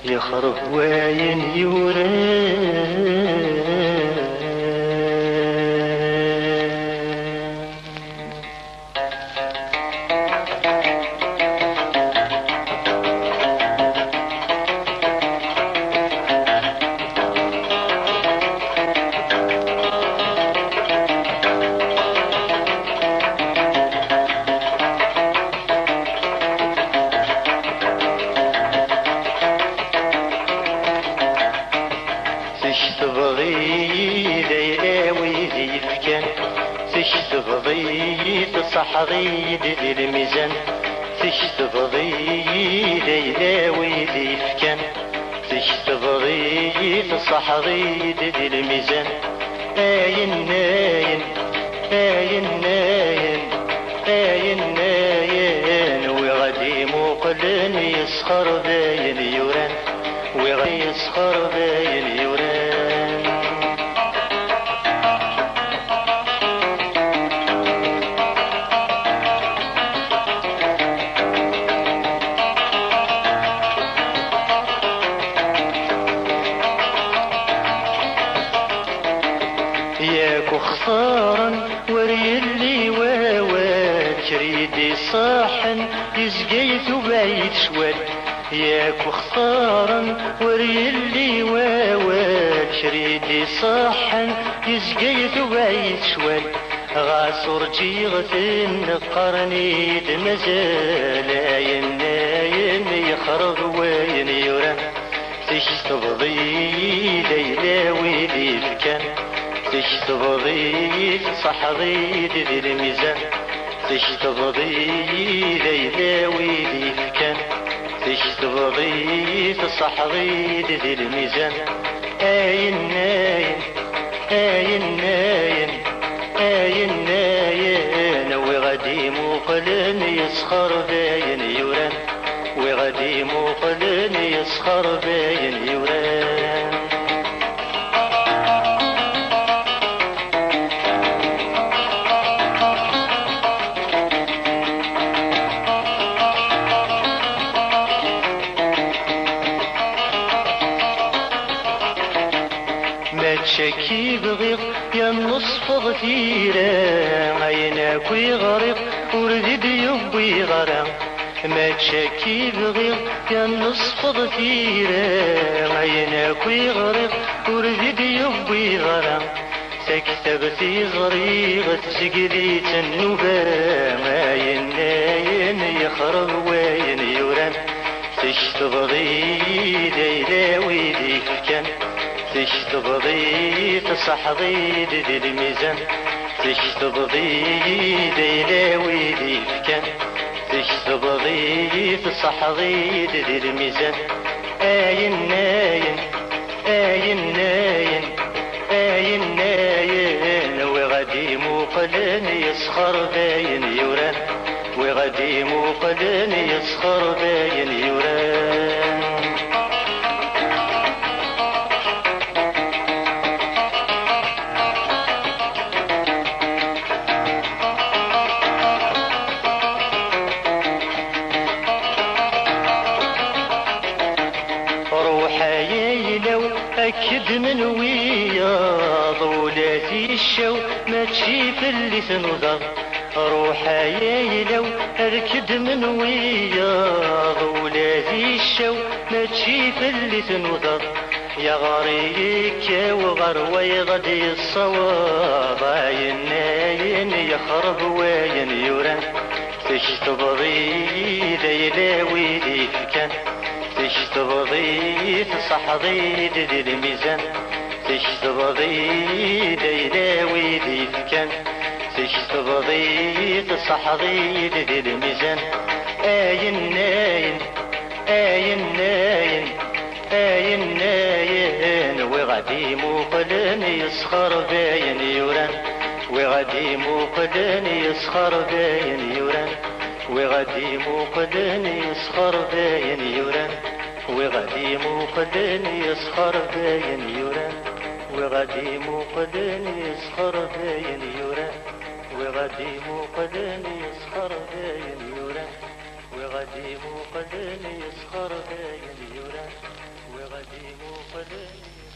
يخرب وين يوران. تبغي ليلاوي ذي فكان تبغي تصحضي ذي الميزان تبغي ليلاوي ذي فكان تبغي تصحضي ذي الميزان. آين ناين آين ناين آين ناين وغادي مقلن يسخر باين يوران وغادي يسخر باين يوران. ياكو خسارا وري اللي واوات شريدي صاحن يزقيت بعيد شوال. ياكو خسارا وري اللي واوات شريدي صاحن يزقيت بعيد شوال. غاسور جيغة قرني دمزال آين ناين يخرب وين يوران. تبغي ليلاوي ذي فكان تبغي تصحضي ذي الميزان تبغي ليلاوي ذي فكان تبغي تصحضي ذي الميزان. آين ناين آين ناين آين ناين وغادي مقلن يسخر باين يوران وغادي مقلن يسخر باين يوران. ما تشكي بغيق يا النصف غثيرة عيناك ويغرق وردد يبوي غرام. ما تشكي بغيق يا النصف غثيرة عيناك ويغرق وردد يبوي غرام. تكتبتي زريغة سقلي النوبة عين ناين يخرب وين يوران. تبغي ليلاوي ذي فكان تبغي تصحضي ذي الميزان تبغي ليلاوي ذي فكان تبغي تصحضي ذي الميزان. آين ناين آين ناين آين ناين وغادي مقلن يسخر باين يوران وغادي مقلن يسخر باين يوران. أكد من وياض ولاتي الشو ما تشيف اللي تنظر. روحا يلو أركد من وياض ولاتي الشو ما تشيف اللي تنظر. يا غريك وغروي غدي الصواب عين ناين يخرب وين يوران. تبغي ليلاوي ذي فكان تبغي تصحضي ذي الميزان تبغي ليلاوي ذي فكان تبغي تصحضي ذي الميزان. آين ناين آين ناين آين ناين وغادي مقلن يسخر باين يوران وغادي مقلن يسخر باين يوران وغادي مقلن يسخر باين يوران وغادي مقلن يسخر باين يوران وغادي مقلن يسخر باين يوران وغادي مقلن يسخر باين يوران وغادي موقدني يسخر داين يوران وغادي موقدني